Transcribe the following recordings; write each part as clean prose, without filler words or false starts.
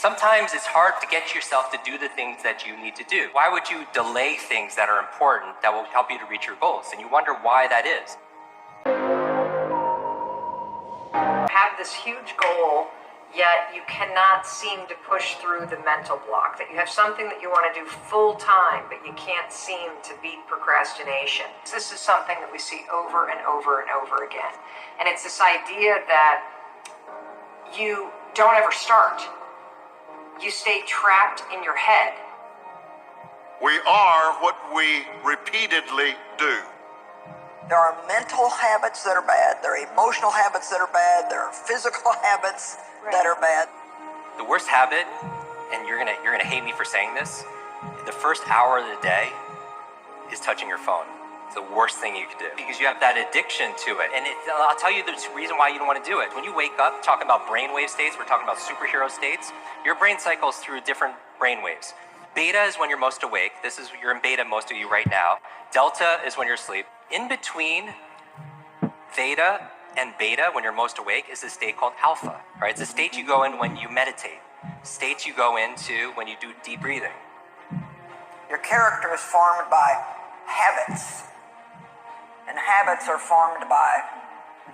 Sometimes it's hard to get yourself to do the things that you need to do. Why would you delay things that are important that will help you to reach your goals? And you wonder why that is. Have this huge goal, yet you cannot seem to push through the mental block. That you have something that you want to do full time, but you can't seem to beat procrastination. This is something that we see over and over and over again. And it's this idea that you don't ever start. You stay trapped in your head. We are what we repeatedly do. There are mental habits that are bad. There are emotional habits that are bad. There are physical habits that are bad. The worst habit, and you're gonna hate me for saying this, the first hour of the day is touching your phone. It's the worst thing you can do because you have that addiction to it. And I'll tell you the reason why you don't want to do it. When you wake up, talking about brainwave states, we're talking about superhero states, your brain cycles through different brainwaves. Beta is when you're most awake. You're in beta, most of you right now. Delta is when you're asleep. In between theta and beta, when you're most awake, is a state called alpha. Right? It's a state you go in when you meditate. States you go into when you do deep breathing. Your character is formed by habits. And habits are formed by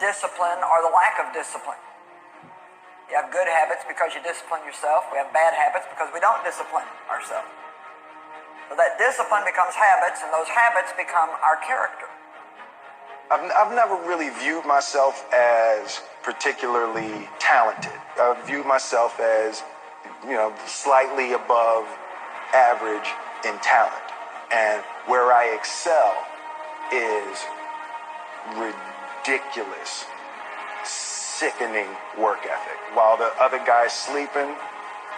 discipline or the lack of discipline. You have good habits because you discipline yourself. We have bad habits because we don't discipline ourselves. So that discipline becomes habits, and those habits become our character. I've never really viewed myself as particularly talented. I've viewed myself as, slightly above average in talent. And where I excel is ridiculous, sickening work ethic. While the other guy's sleeping,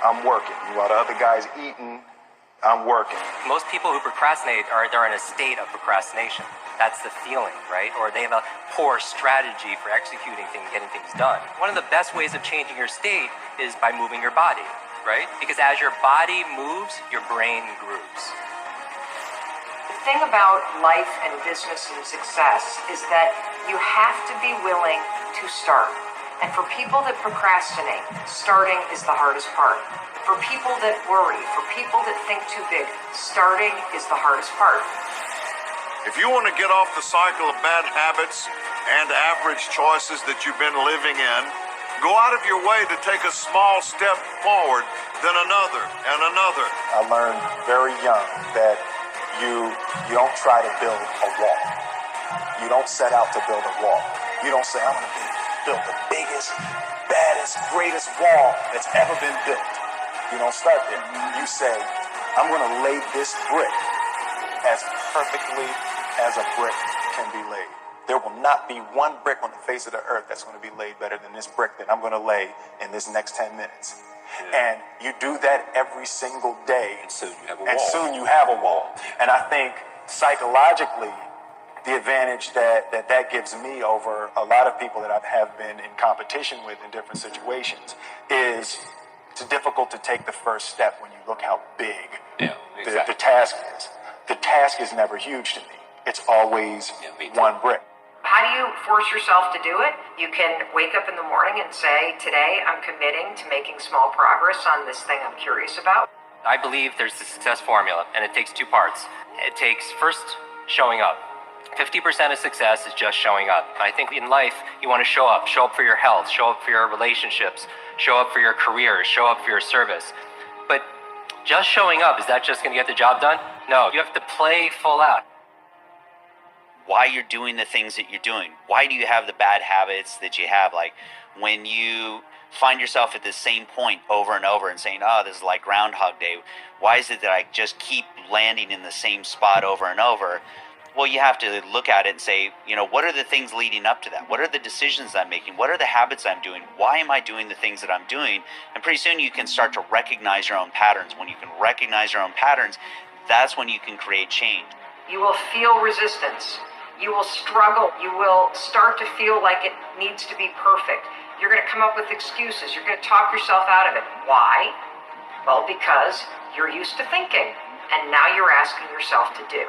I'm working. While the other guy's eating, I'm working. Most people who procrastinate they're in a state of procrastination. That's the feeling, right? Or they have a poor strategy for executing things, getting things done. One of the best ways of changing your state is by moving your body, right? Because as your body moves, your brain grooves. The thing about life and business and success is that you have to be willing to start. And for people that procrastinate, starting is the hardest part. For people that worry, for people that think too big, starting is the hardest part. If you want to get off the cycle of bad habits and average choices that you've been living in, go out of your way to take a small step forward, then another and another. I learned very young that you don't try to build a wall. You don't set out to build a wall. You don't say, I'm going to build the biggest, baddest, greatest wall that's ever been built. You don't start there. You say, I'm going to lay this brick as perfectly as a brick can be laid. There will not be one brick on the face of the earth that's going to be laid better than this brick that I'm going to lay in this next 10 minutes. And you do that every single day. And soon you have a wall. And I think psychologically, the advantage that gives me over a lot of people that I have been in competition with in different situations is it's difficult to take the first step when you look how big the task is. The task is never huge to me. It's always one brick. How do you force yourself to do it? You can wake up in the morning and say, today I'm committing to making small progress on this thing I'm curious about. I believe there's the success formula, and it takes two parts. It takes, first, showing up. 50% of success is just showing up. I think in life, you want to show up for your health, show up for your relationships, show up for your career, show up for your service. But just showing up, is that just going to get the job done? No, you have to play full out. Why you're doing the things that you're doing. Why do you have the bad habits that you have? Like when you find yourself at the same point over and over and saying, oh, this is like Groundhog Day. Why is it that I just keep landing in the same spot over and over? Well, you have to look at it and say, what are the things leading up to that? What are the decisions I'm making? What are the habits I'm doing? Why am I doing the things that I'm doing? And pretty soon you can start to recognize your own patterns. When you can recognize your own patterns, that's when you can create change. You will feel resistance. You will struggle. You will start to feel like it needs to be perfect. You're going to come up with excuses. You're going to talk yourself out of it. Why? Well, because you're used to thinking, and now you're asking yourself to do.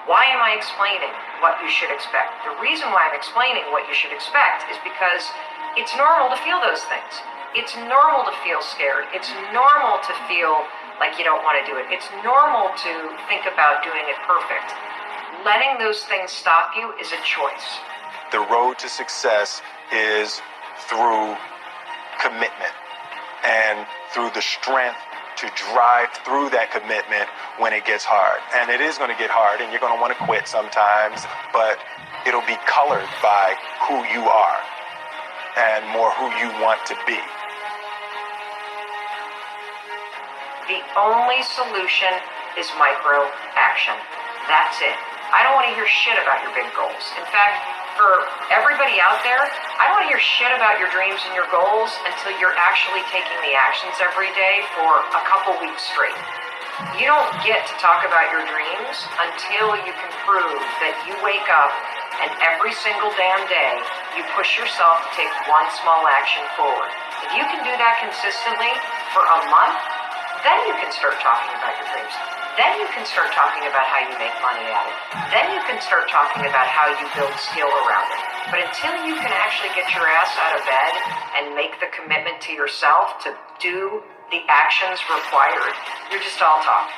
Why am I explaining what you should expect? The reason why I'm explaining what you should expect is because it's normal to feel those things. It's normal to feel scared. It's normal to feel like you don't want to do it. It's normal to think about doing it perfect. Letting those things stop you is a choice. The road to success is through commitment and through the strength to drive through that commitment when it gets hard. And it is going to get hard, and you're going to want to quit sometimes, but it'll be colored by who you are and more who you want to be. The only solution is micro action. That's it. I don't want to hear shit about your big goals. In fact, for everybody out there, I don't want to hear shit about your dreams and your goals until you're actually taking the actions every day for a couple weeks straight. You don't get to talk about your dreams until you can prove that you wake up and every single damn day you push yourself to take one small action forward. If you can do that consistently for a month, then you can start talking about your dreams. Then you can start talking about how you make money at it. Then you can start talking about how you build skill around it. But until you can actually get your ass out of bed and make the commitment to yourself to do the actions required, you're just all talk.